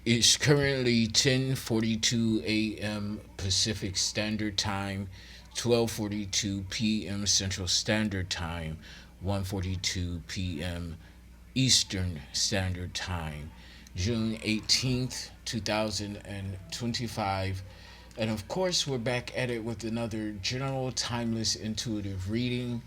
It's currently 10:42 a.m. Pacific Standard Time, 12:42 p.m. Central Standard Time, 1:42 p.m. Eastern Standard Time, June 18th, 2025. And of course, we're back at it with another general timeless intuitive reading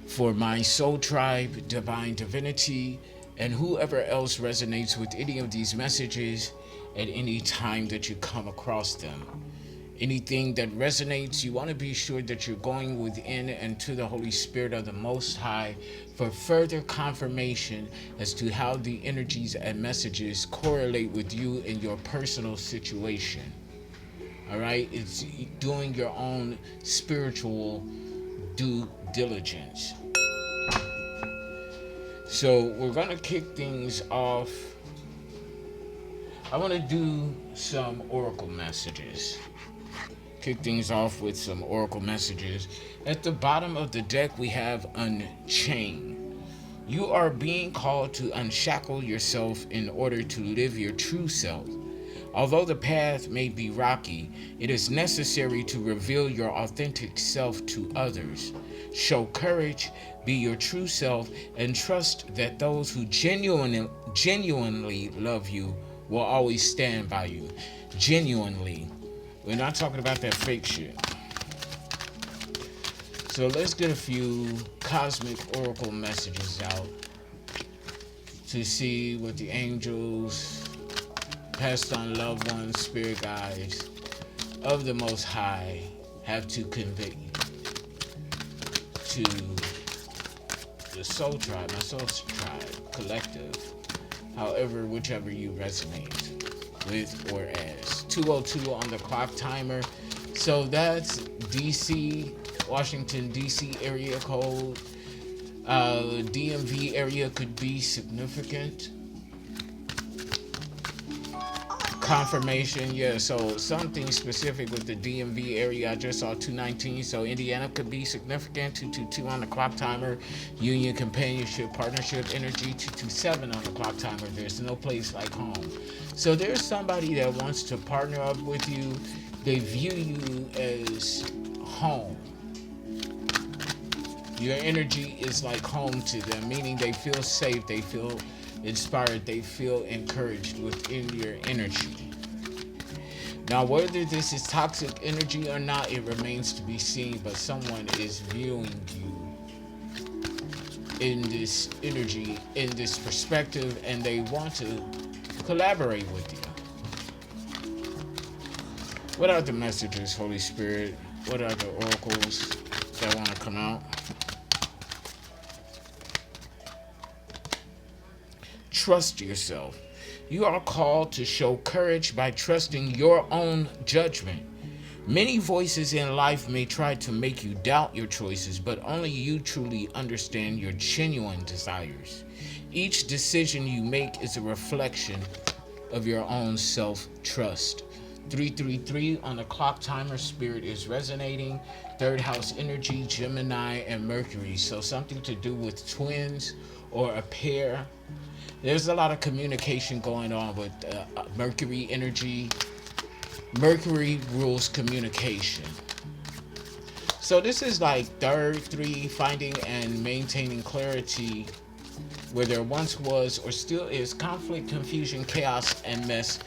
for my soul tribe, divine divinity, and whoever else resonates with any of these messages at any time that you come across them. Anything that resonates, you want to be sure that you're going within and to the Holy Spirit of the Most High for further confirmation as to how the energies and messages correlate with you in your personal situation. All right? It's doing your own spiritual due diligence. So we're going to kick things off. I want to do some oracle messages. Kick things off with some oracle messages. At the bottom of the deck, we have Unchain. You are being called to unshackle yourself in order to live your true self. Although the path may be rocky, it is necessary to reveal your authentic self to others. Show courage, be your true self, and trust that those who genuinely love you will always stand by you. Genuinely. We're not talking about that fake shit. So let's get a few cosmic oracle messages out to see what the angels, passed on loved ones, spirit guides of the Most High have to convey to the soul tribe, my soul tribe, collective, however, whichever you resonate with or as. 202 on the clock timer. So that's DC, Washington, DC area code. DMV area could be significant. Confirmation, yeah, so something specific with the DMV area. I just saw 219, so Indiana could be significant. 222 on the clock timer. Union, companionship, partnership, energy. 227 on the clock timer. There's no place like home. So there's somebody that wants to partner up with you. They view you as home. Your energy is like home to them, meaning they feel safe, they feel inspired, they feel encouraged within your energy. Now, whether this is toxic energy or not, it remains to be seen, but someone is viewing you in this energy, in this perspective, and they want to collaborate with you. What are the messages, Holy Spirit? What are the oracles that want to come out? Trust yourself. You are called to show courage by trusting your own judgment. Many voices in life may try to make you doubt your choices, but only you truly understand your genuine desires. Each decision you make is a reflection of your own self-trust. 333 on the clock timer, spirit is resonating. Third house energy, Gemini and Mercury. So something to do with twins or a pair. There's a lot of communication going on with Mercury energy. Mercury rules communication. So this is like third, three, finding and maintaining clarity where there once was or still is conflict, confusion, chaos, and mess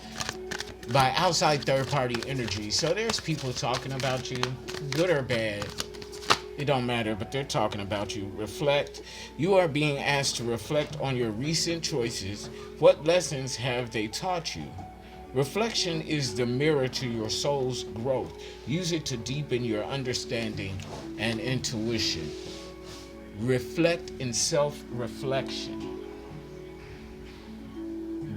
by outside third-party energy. So there's people talking about you, good or bad. It don't matter, but they're talking about you. Reflect. You are being asked to reflect on your recent choices. What lessons have they taught you? Reflection is the mirror to your soul's growth. Use it to deepen your understanding and intuition. Reflect in self-reflection.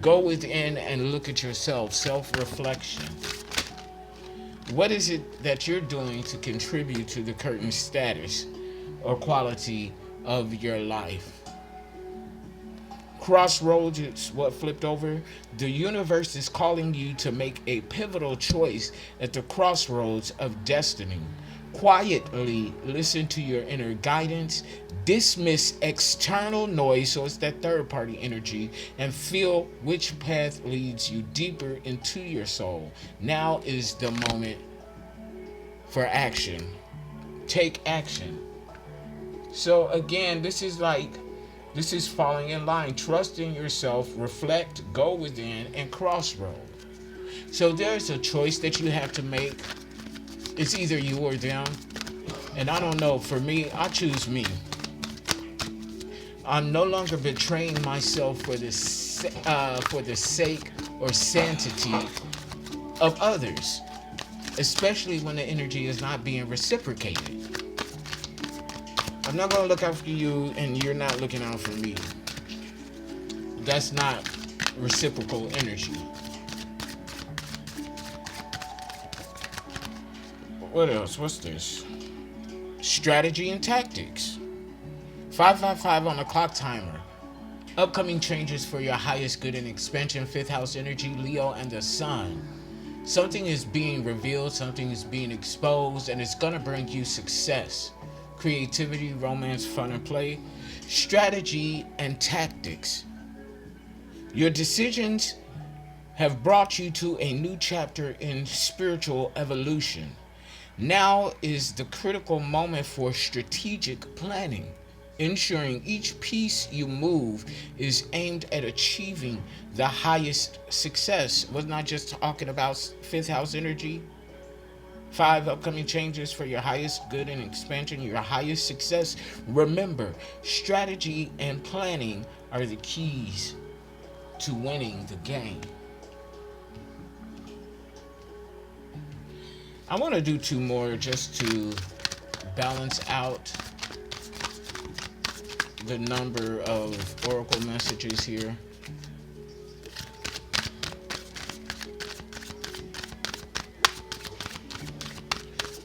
Go within and look at yourself. Self-reflection. What is it that you're doing to contribute to the current status or quality of your life? Crossroads is what flipped over. The universe is calling you to make a pivotal choice at the crossroads of destiny. Quietly listen to your inner guidance, dismiss external noise, so it's that third party energy, and feel which path leads you deeper into your soul. Now is the moment for action. Take action. So again, this is falling in line, trusting yourself, reflect, go within, and crossroad. So there's a choice that you have to make. It's either you or them. And I don't know, for me, I choose me. I'm no longer betraying myself for the sake or sanctity of others, especially when the energy is not being reciprocated. I'm not going to look out for you and you're not looking out for me. That's not reciprocal energy. What else? What's this? Strategy and tactics. 555 on the clock timer. Upcoming changes for your highest good and expansion. 5th house energy, Leo and the Sun. Something is being revealed, something is being exposed, and it's going to bring you success. Creativity, romance, fun, and play. Strategy and tactics. Your decisions have brought you to a new chapter in spiritual evolution. Now is the critical moment for strategic planning, ensuring each piece you move is aimed at achieving the highest success. Was not just talking about 5th house energy. 5 upcoming changes for your highest good and expansion, your highest success. Remember, strategy and planning are the keys to winning the game. I want to do 2 more just to balance out the number of oracle messages here.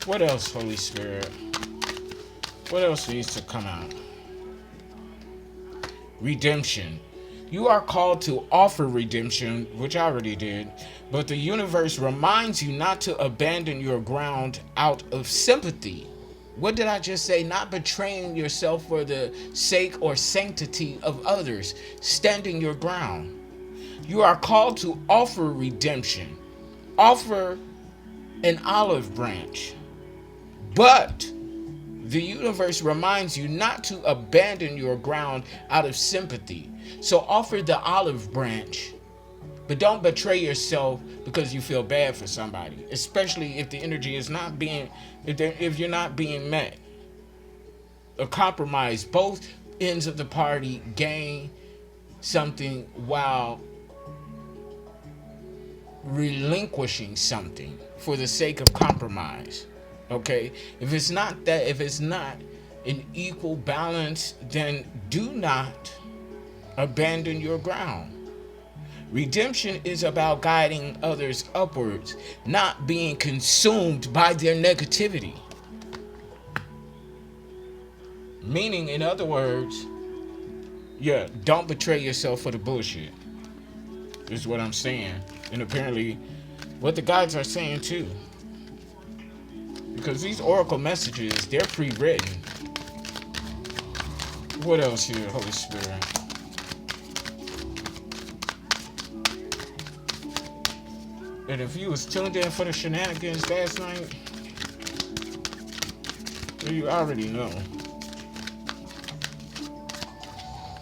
What else, Holy Spirit? What else needs to come out? Redemption. You are called to offer redemption, which I already did, but the universe reminds you not to abandon your ground out of sympathy. What did I just say? Not betraying yourself for the sake or sanctity of others, standing your ground. You are called to offer redemption. Offer an olive branch. But the universe reminds you not to abandon your ground out of sympathy. So offer the olive branch, but don't betray yourself because you feel bad for somebody, especially if the energy is not being, if you're not being met. A compromise, both ends of the party gain something while relinquishing something for the sake of compromise. Okay, if it's not an equal balance, then do not abandon your ground. Redemption is about guiding others upwards, not being consumed by their negativity. Meaning, in other words, don't betray yourself for the bullshit, is what I'm saying. And apparently, what the guides are saying too. Because these oracle messages, they're pre-written. What else here, Holy Spirit? And if you was tuned in for the shenanigans last night, you already know.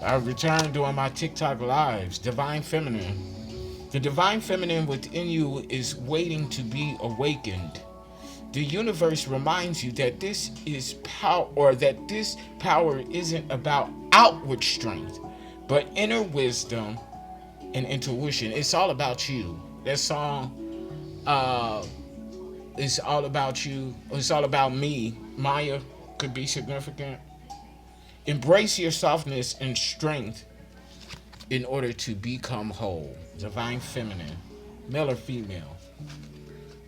I returned doing my TikTok lives, Divine Feminine. The Divine Feminine within you is waiting to be awakened. The universe reminds you that this is power, or that this power isn't about outward strength, but inner wisdom and intuition. It's all about you. That song, it's all about you. It's all about me. Maya could be significant. Embrace your softness and strength in order to become whole. Divine Feminine, male or female.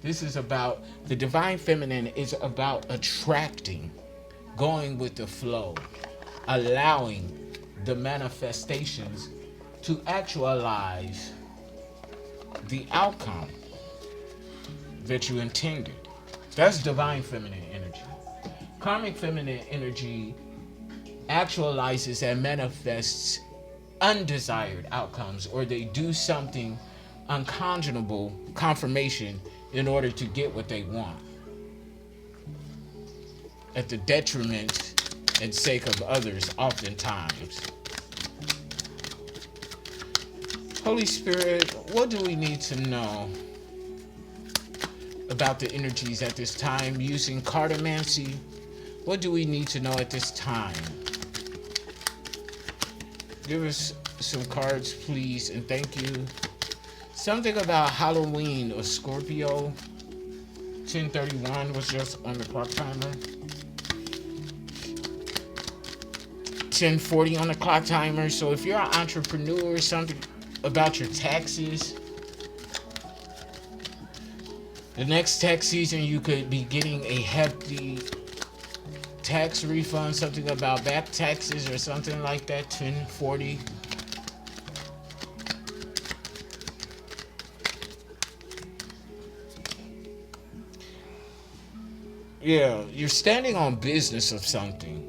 This is about, the Divine Feminine is about attracting, going with the flow, allowing the manifestations to actualize the outcome that you intended. That's Divine Feminine energy. Karmic feminine energy actualizes and manifests undesired outcomes, or they do something unconscionable confirmation in order to get what they want at the detriment and sake of others oftentimes. Holy Spirit, what do we need to know about the energies at this time using cartomancy? What do we need to know at this time? Give us some cards, please, and thank you. Something about Halloween or Scorpio. 10:31 was just on the clock timer. 10:40 on the clock timer. So if you're an entrepreneur, something about your taxes. The next tax season, you could be getting a hefty tax refund, something about back taxes or something like that. 10:40. Yeah, you're standing on business of something.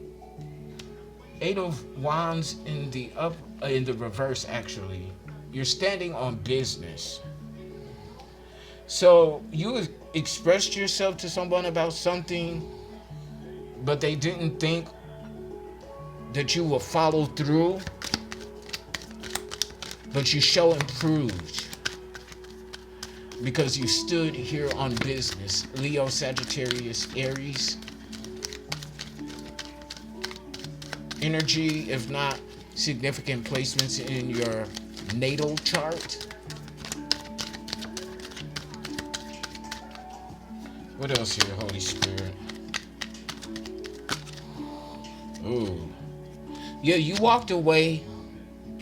Eight of Wands in the reverse, actually. You're standing on business. So you expressed yourself to someone about something, but they didn't think that you would follow through, but you show improved because you stood here on business. Leo, Sagittarius, Aries energy, if not significant placements in your natal chart. What else here, Holy Spirit? Ooh. Yeah, you walked away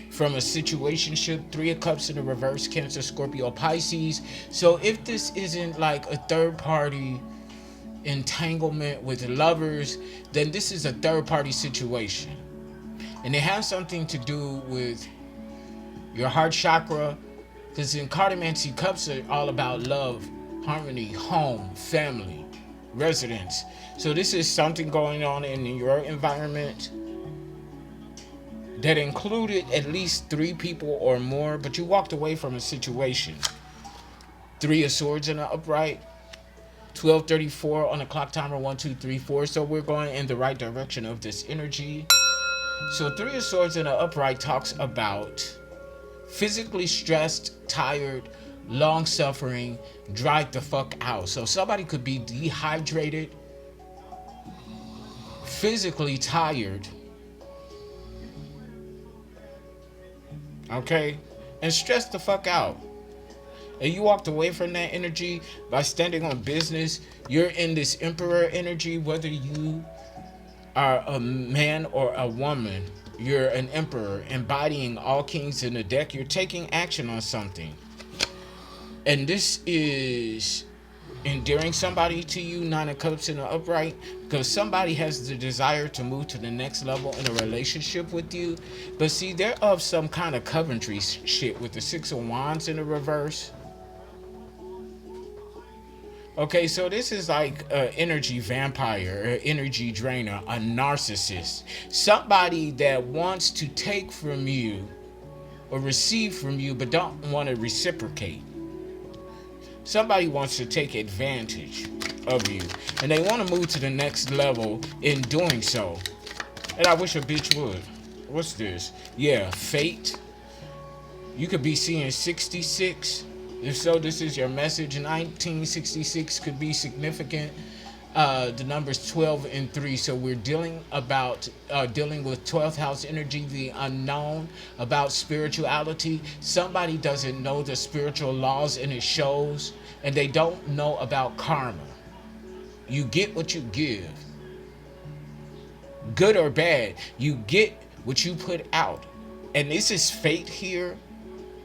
from a situationship. 3 of Cups in the reverse, Cancer, Scorpio, Pisces. So if this isn't like a third party entanglement with lovers, then this is a third party situation. And it has something to do with your heart chakra, because in cartomancy, cups are all about love, harmony, home, family, residence. So this is something going on in your environment that included at least 3 people or more, but you walked away from a situation. 3 of Swords in the upright, 12:34 on the clock timer, 1, 2, 3, 4. So we're going in the right direction of this energy. So 3 of Swords in the upright talks about physically stressed, tired, long suffering, dried the fuck out. So somebody could be dehydrated, physically tired, okay, and stressed the fuck out. And you walked away from that energy by standing on business. You're in this emperor energy, whether you are a man or a woman. You're an emperor, embodying all kings in the deck. You're taking action on something. And this is endearing somebody to you, 9 of Cups in the upright, because somebody has the desire to move to the next level in a relationship with you. But see, they're of some kind of Coventry shit with the 6 of Wands in the reverse. Okay, so this is like an energy vampire, an energy drainer, a narcissist. Somebody that wants to take from you or receive from you but don't want to reciprocate. Somebody wants to take advantage of you, and they want to move to the next level in doing so. And I wish a bitch would. What's this? Yeah, fate. You could be seeing 66. If so, this is your message. 1966 could be significant. The numbers 12 and 3. So we're dealing with 12th house energy, the unknown, about spirituality. Somebody doesn't know the spiritual laws, and it shows, and they don't know about karma. You get what you give. Good or bad, you get what you put out. And this is fate here.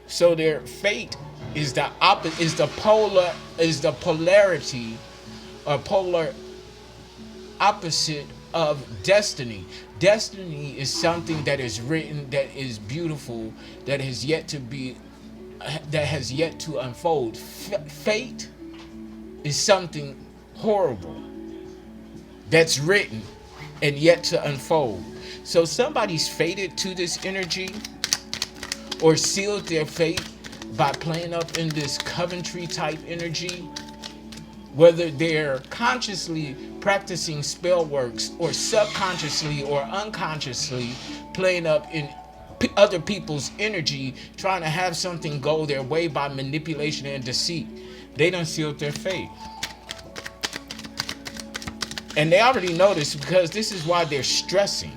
So their fate is the polarity or polar opposite of destiny. Destiny is something that is written, that is beautiful, that has yet to unfold. Fate is something horrible. that's written and yet to unfold. So somebody's fated to this energy or sealed their fate by playing up in this Coventry type energy, whether they're consciously practicing spell works or subconsciously or unconsciously playing up in other people's energy, trying to have something go their way by manipulation and deceit. They done sealed their fate. And they already know this because this is why they're stressing.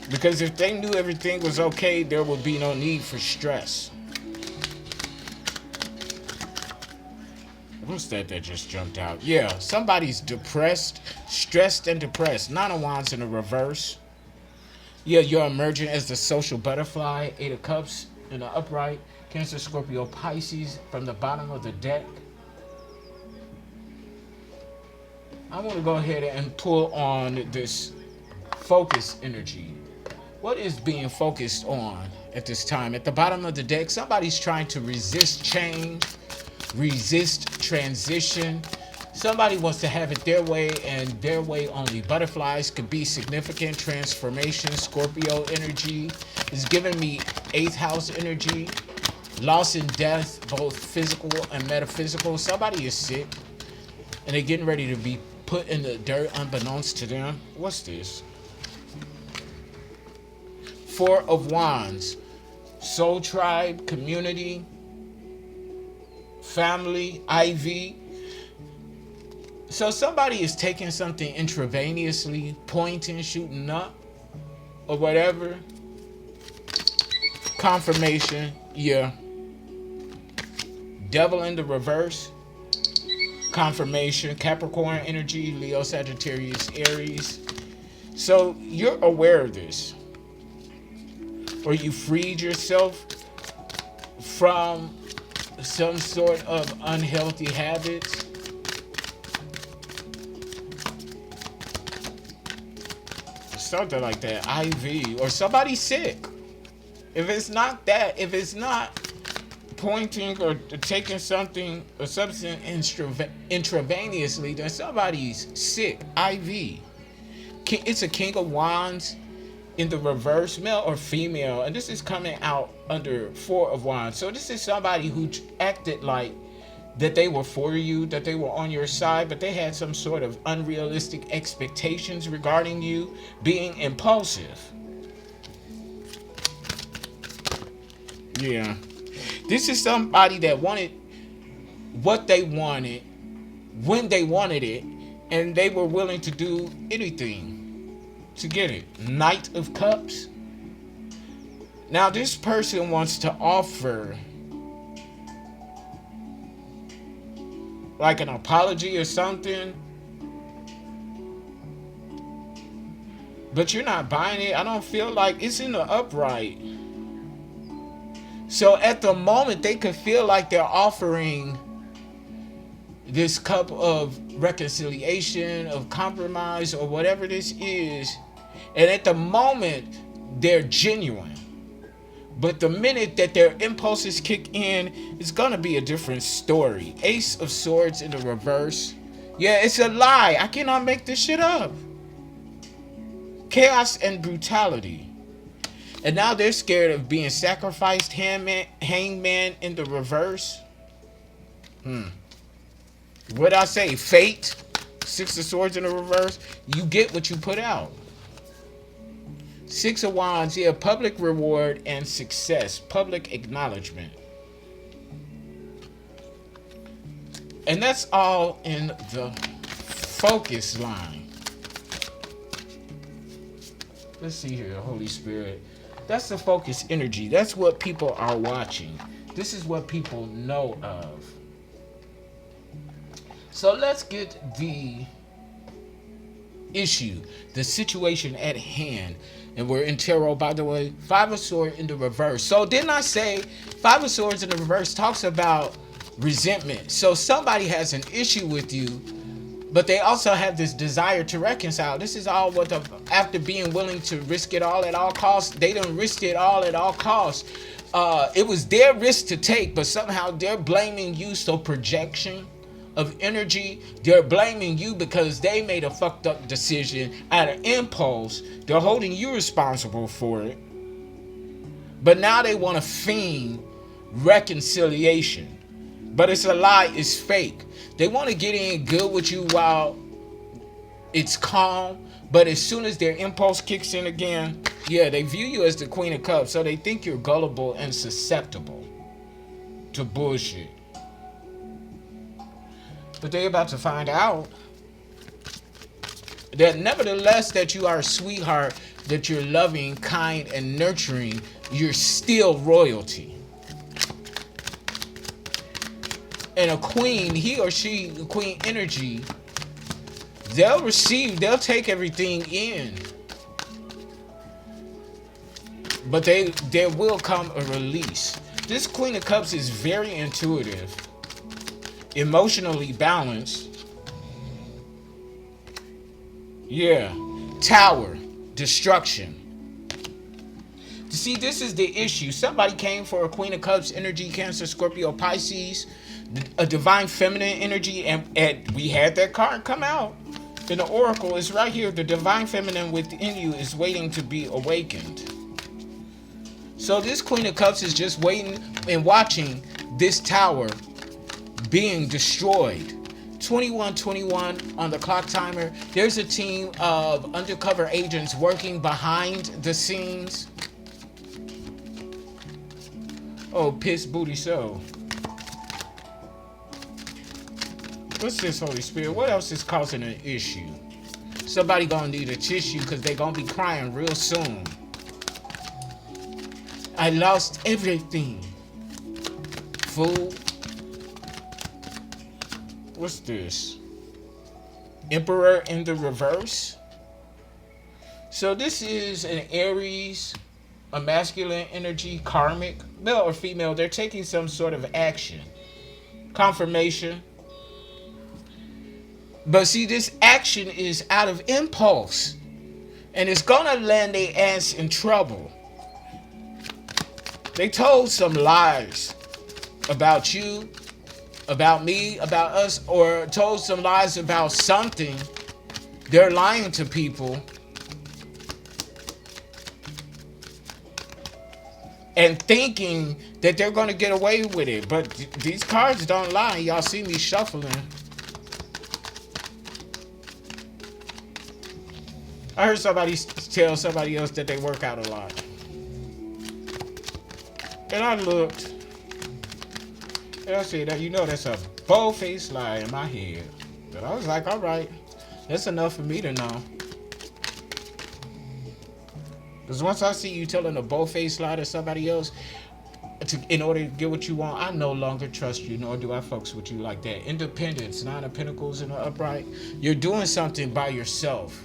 Because if they knew everything was okay, there would be no need for stress. What's that just jumped out? Yeah, somebody's depressed, stressed and depressed. Nine of Wands in the reverse. Yeah, you're emerging as the social butterfly. Eight of Cups in the upright. Cancer, Scorpio, Pisces from the bottom of the deck. I want to go ahead and pull on this focus energy. What is being focused on at this time? At the bottom of the deck, somebody's trying to resist change, resist transition. Somebody wants to have it their way and their way only. Butterflies could be significant transformation. Scorpio energy is giving me 8th house energy. Loss and death, both physical and metaphysical. Somebody is sick and they're getting ready to be put in the dirt unbeknownst to them. What's this? 4 of Wands. Soul tribe, community, family, IV. So somebody is taking something intravenously, pointing, shooting up, or whatever. Confirmation, yeah. Devil in the reverse. Confirmation, Capricorn energy, Leo, Sagittarius, Aries. So you're aware of this. Or you freed yourself from some sort of unhealthy habits. Something like that, IV, or somebody sick. If it's not that, if it's not pointing or taking something or substance intravenously, then somebody's sick, IV. It's a King of Wands in the reverse, male or female, and this is coming out under 4 of Wands. So this is somebody who acted like that they were for you, that they were on your side, but they had some sort of unrealistic expectations regarding you, being impulsive. Yeah. This is somebody that wanted what they wanted, when they wanted it, and they were willing to do anything to get it. Knight of Cups. Now this person wants to offer like an apology or something, but you're not buying it. I don't feel like it's in the upright. So at the moment they could feel like they're offering this cup of reconciliation, of compromise, or whatever this is, and at the moment they're genuine. But the minute that their impulses kick in, it's gonna be a different story. Ace of Swords in the reverse. Yeah, it's a lie. I cannot make this shit up. Chaos and brutality. And now they're scared of being sacrificed. Hangman in the reverse. What'd I say? Fate. 6 of Swords in the reverse. You get what you put out. 6 of Wands, yeah, public reward and success, public acknowledgement. And that's all in the focus line. Let's see here, Holy Spirit. That's the focus energy. That's what people are watching. This is what people know of. So let's get the issue, the situation at hand. And we're in tarot, by the way. 5 of Swords in the reverse. So didn't I say 5 of Swords in the reverse talks about resentment? So somebody has an issue with you, but they also have this desire to reconcile. This is all what after being willing to risk it all at all costs. They done risked it all at all costs. It was their risk to take, but somehow they're blaming you. So projection, of energy. They're blaming you because they made a fucked up decision out of impulse. They're holding you responsible for it. But now they want to feign reconciliation. But it's a lie, it's fake. They want to get in good with you while it's calm. But as soon as their impulse kicks in again, yeah, they view you as the Queen of Cups. So they think you're gullible and susceptible to bullshit. But they're about to find out that nevertheless that you are a sweetheart, that you're loving, kind, and nurturing, you're still royalty. And a queen, he or she, the queen energy, they'll take everything in. But there will come a release. This Queen of Cups is very intuitive, emotionally balanced. Yeah. Tower. Destruction. See, this is the issue. Somebody came for a Queen of Cups energy, Cancer, Scorpio, Pisces, a divine feminine energy, and we had that card come out. In the oracle, it's right here. The divine feminine within you is waiting to be awakened. So this Queen of Cups is just waiting and watching this tower being destroyed. 21:21 on the clock timer. There's a team of undercover agents working behind the scenes. Oh, piss booty so. What's this, Holy Spirit? What else is causing an issue? Somebody gonna need a tissue because they gonna be crying real soon. I lost everything. Fool. What's this? Emperor in the reverse. So this is an Aries, a masculine energy, karmic, male or female. They're taking some sort of action. Confirmation. But see, this action is out of impulse. And it's gonna land their ass in trouble. They told some lies about you, about me, about us, or told some lies about something. They're lying to people. And thinking that they're going to get away with it. But these cards don't lie. Y'all see me shuffling. I heard somebody tell somebody else that they work out a lot. And I looked. And I said, you know, that's a bold-faced lie in my head. But I was like, all right. That's enough for me to know. Because once I see you telling a bold-faced lie to somebody else in order to get what you want, I no longer trust you, nor do I fucks with you like that. Independence, Nine of Pentacles in the upright. You're doing something by yourself.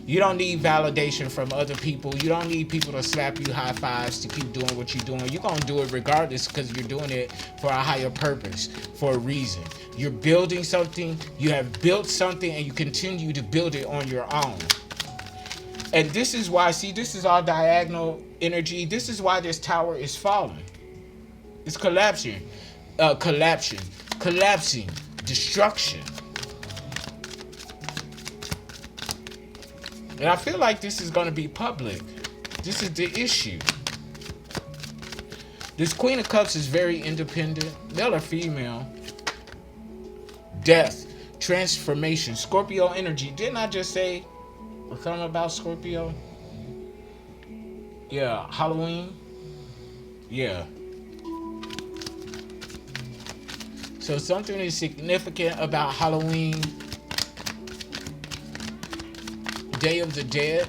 You don't need validation from other people. You don't need people to slap you high fives to keep doing what you're doing. You're going to do it regardless because you're doing it for a higher purpose, for a reason. You're building something. You have built something and you continue to build it on your own. And this is why, see, this is all diagonal energy. This is why this tower is falling. It's collapsing. Collapsing. Destruction. And I feel like this is going to be public. This is the issue. This Queen of Cups is very independent. Male or female. Death. Transformation. Scorpio energy. Didn't I just say something about Scorpio? Yeah. Halloween. Yeah. So something is significant about Halloween. Day of the Dead.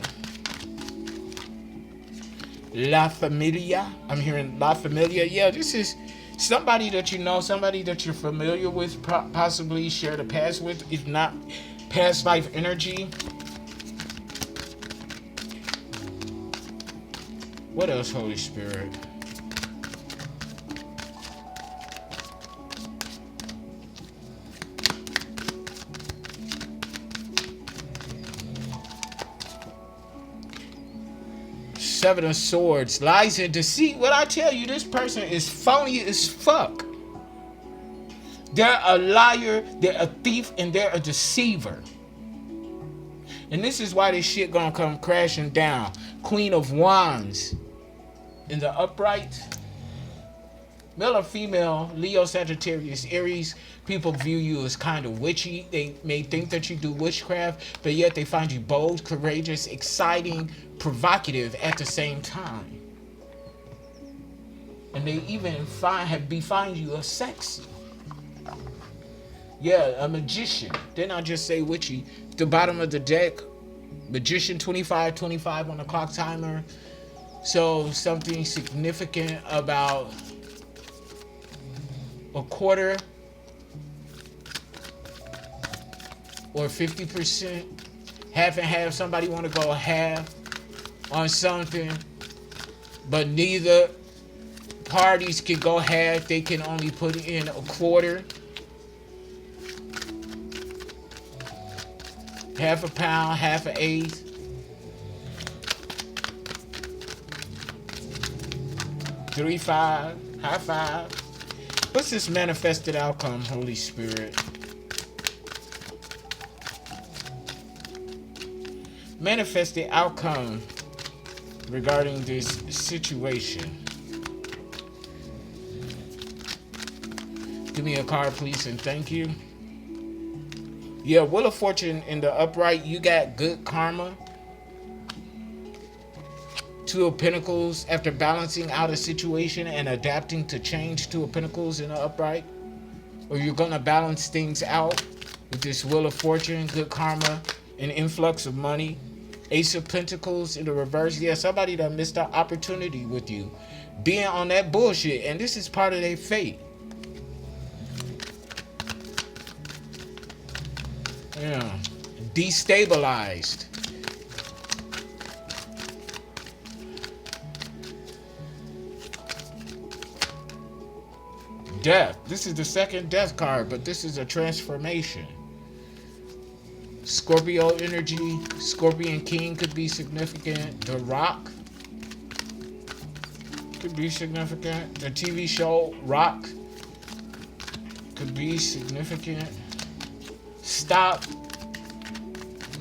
La Familia. I'm hearing La Familia. Yeah, this is somebody that you know, somebody that you're familiar with, possibly shared a past with, if not past life energy. What else, Holy Spirit? Seven of Swords, lies and deceit. What I tell you, this person is phony as fuck. They're a liar, they're a thief, and they're a deceiver. And this is why this shit gonna come crashing down. Queen of Wands in the upright. Male or female, Leo, Sagittarius, Aries, people view you as kind of witchy. They may think that you do witchcraft, but yet they find you bold, courageous, exciting, provocative at the same time. And they even find you a sexy. Yeah, a magician. Then I just say witchy. The bottom of the deck, magician 25 on the clock timer. So something significant about a quarter or 50%, half and half. Somebody want to go half on something, but neither parties can go half. They can only put in a quarter, half a pound, half an eighth. Three, five, high five. What's this manifested outcome, Holy Spirit? Manifested outcome regarding this situation. Give me a card, please, and thank you. Yeah, Wheel of Fortune in the upright. You got good karma. Two of Pentacles, after balancing out a situation and adapting to change. Two of Pentacles in the upright. Or you're going to balance things out with this Wheel of Fortune, good karma, an influx of money. Ace of Pentacles in the reverse. Yeah, somebody that missed an opportunity with you. Being on that bullshit. And this is part of their fate. Yeah. Destabilized. Death. This is the second death card, but this is a transformation. Scorpio energy. Scorpion King could be significant. The Rock could be significant. The TV show Rock could be significant. Stop.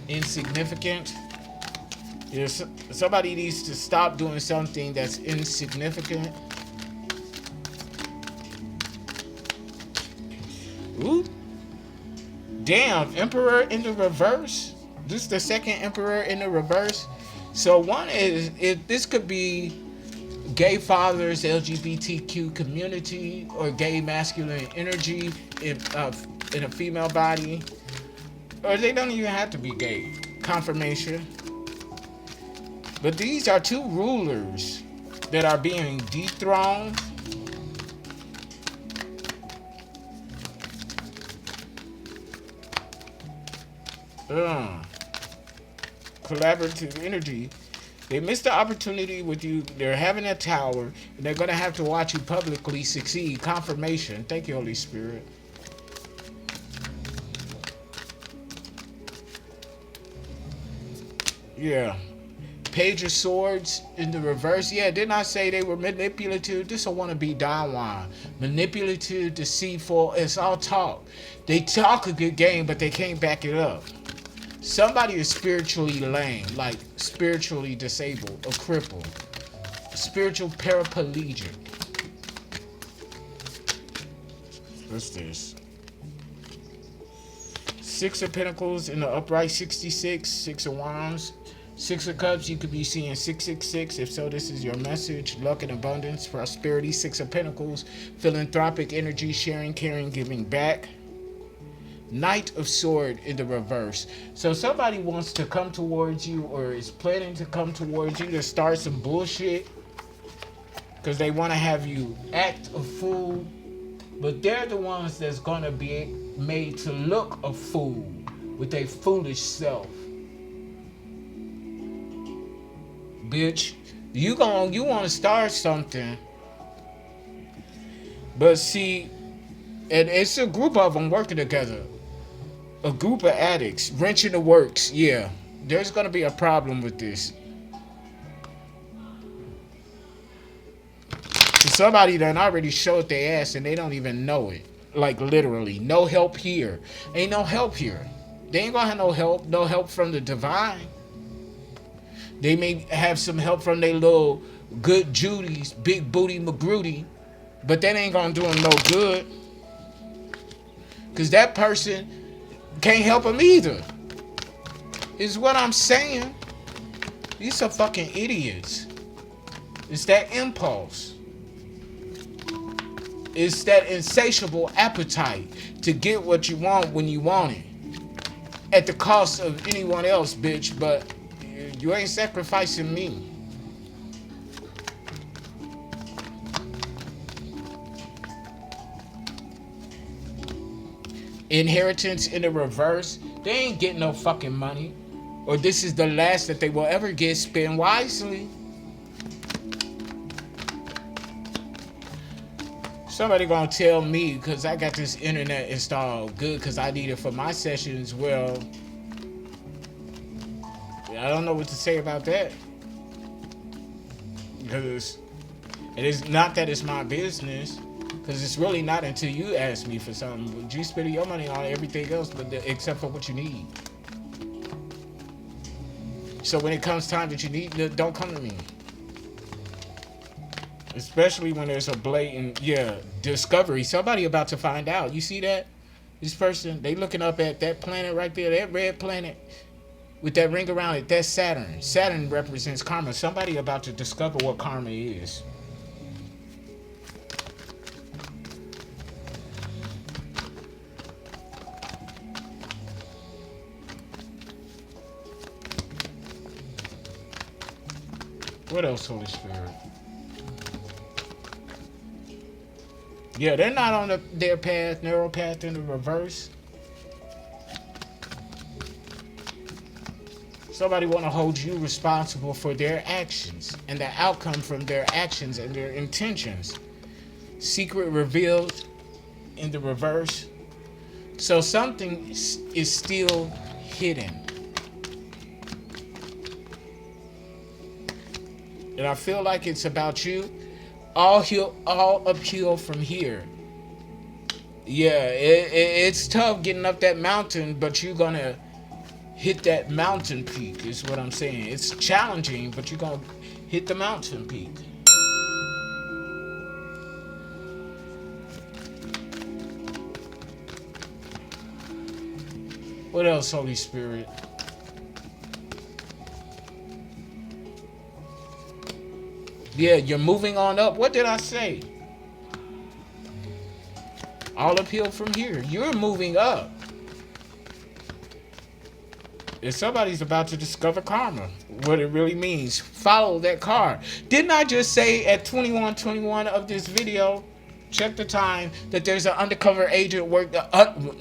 Insignificant. Yes, somebody needs to stop doing something that's insignificant. Ooh. Damn, Emperor in the reverse. This is the second Emperor in the reverse. So one is, if this could be gay fathers, LGBTQ community, or gay masculine energy in a female body. Or they don't even have to be gay. Confirmation. But these are two rulers that are being dethroned. Collaborative energy. They missed the opportunity with you. They're having a tower, and they're going to have to watch you publicly succeed. Confirmation. Thank you, Holy Spirit. Yeah. Page of Swords in the reverse. Yeah, didn't I say they were manipulative? This will want to be Don Juan. Manipulative, deceitful. It's all talk. They talk a good game, but they can't back it up. Somebody is spiritually lame, like spiritually disabled, a cripple, spiritual paraplegic. What's this? Six of Pentacles in the upright, 66. Six of Wands. Six of Cups, you could be seeing 666. If so, this is your message. Luck and abundance, prosperity. Six of Pentacles, philanthropic energy, sharing, caring, giving back. Knight of Sword in the reverse. So somebody wants to come towards you or is planning to come towards you to start some bullshit because they want to have you act a fool, but they're the ones that's going to be made to look a fool with their foolish self. Bitch, you want to start something, but see, and it's a group of them working together. A group of addicts, wrenching the works. Yeah, there's going to be a problem with this. Somebody done already showed their ass and they don't even know it. Like literally, no help here. Ain't no help here. They ain't gonna have no help. No help from the divine. They may have some help from their little good Judy's, big booty McGrudy, but that ain't gonna do them no good. Cause that person can't help them either. Is what I'm saying. These are fucking idiots. It's that impulse. It's that insatiable appetite to get what you want when you want it. At the cost of anyone else, bitch, but you ain't sacrificing me. Inheritance in the reverse, they ain't getting no fucking money. Or this is the last that they will ever get. Spend wisely. Somebody gonna tell me, because I got this internet installed good because I need it for my sessions. Well, I don't know what to say about that. Because it is not that it's my business. Because it's really not until you ask me for something. But you spend your money on everything else except for what you need. So when it comes time that you need, don't come to me. Especially when there's a blatant, discovery. Somebody about to find out. You see that? This person, they looking up at that planet right there, that red planet with that ring around it. That's Saturn. Saturn represents karma. Somebody about to discover what karma is. What else, Holy Spirit? Yeah, they're not on their path, narrow path in the reverse. Somebody want to hold you responsible for their actions and the outcome from their actions and their intentions. Secret revealed in the reverse. So something is still hidden. And I feel like it's about you. All uphill from here. Yeah, it's tough getting up that mountain, but you're gonna hit that mountain peak, is what I'm saying. It's challenging, but you're gonna hit the mountain peak. What else, Holy Spirit? Yeah, you're moving on up. What did I say? All uphill from here. You're moving up. If somebody's about to discover karma, what it really means, follow that card. Didn't I just say at 21:21 of this video, check the time, that there's an undercover agent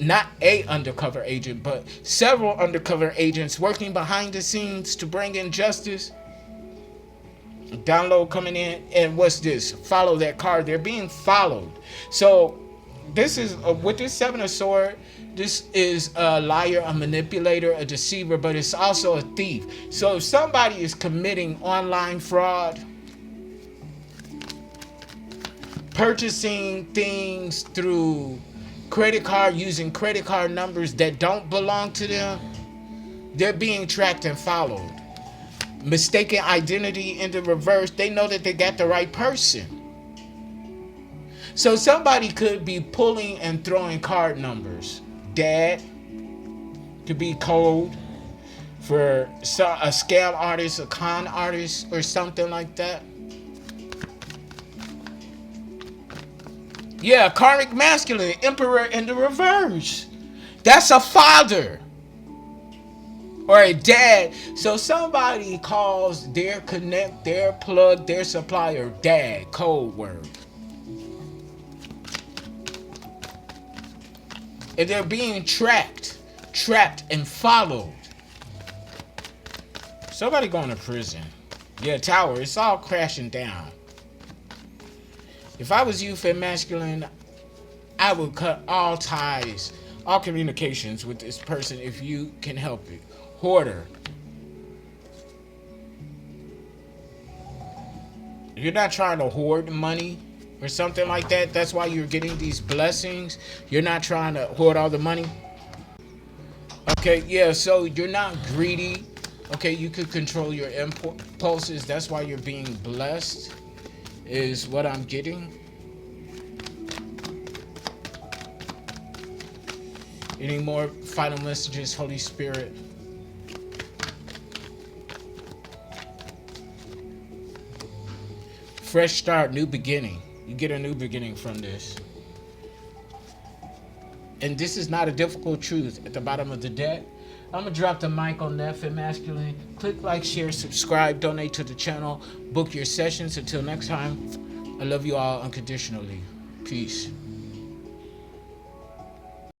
not a undercover agent, but several undercover agents working behind the scenes to bring in justice? Download coming in, and what's this? Follow that card. They're being followed. So this is with this Seven of Swords. This is a liar, a manipulator, a deceiver, but it's also a thief. So if somebody is committing online fraud, purchasing things through credit card, using credit card numbers that don't belong to them, they're being tracked and followed. Mistaken identity in the reverse, they know that they got the right person. So somebody could be pulling and throwing card numbers. Dad could be code for a scam artist, a con artist, or something like that. Yeah, karmic masculine, emperor in the reverse. That's a father. Or a dad. So somebody calls their connect, their plug, their supplier dad, code word. And they're being trapped and followed. Somebody going to prison. Yeah, tower, it's all crashing down. If I was you, Fed Masculine, I would cut all ties, all communications with this person if you can help it. Hoarder. You're not trying to hoard money. or something like that. That's why you're getting these blessings. You're not trying to hoard all the money. Okay, yeah, so you're not greedy. Okay, you could control your impulses. That's why you're being blessed, is what I'm getting. Any more final messages, Holy Spirit? Fresh start, new beginning. You get a new beginning from this. And this is not a difficult truth. At the bottom of the deck, I'm going to drop the mic on Neph and Masculine. Click like, share, subscribe, donate to the channel, book your sessions. Until next time, I love you all unconditionally. Peace.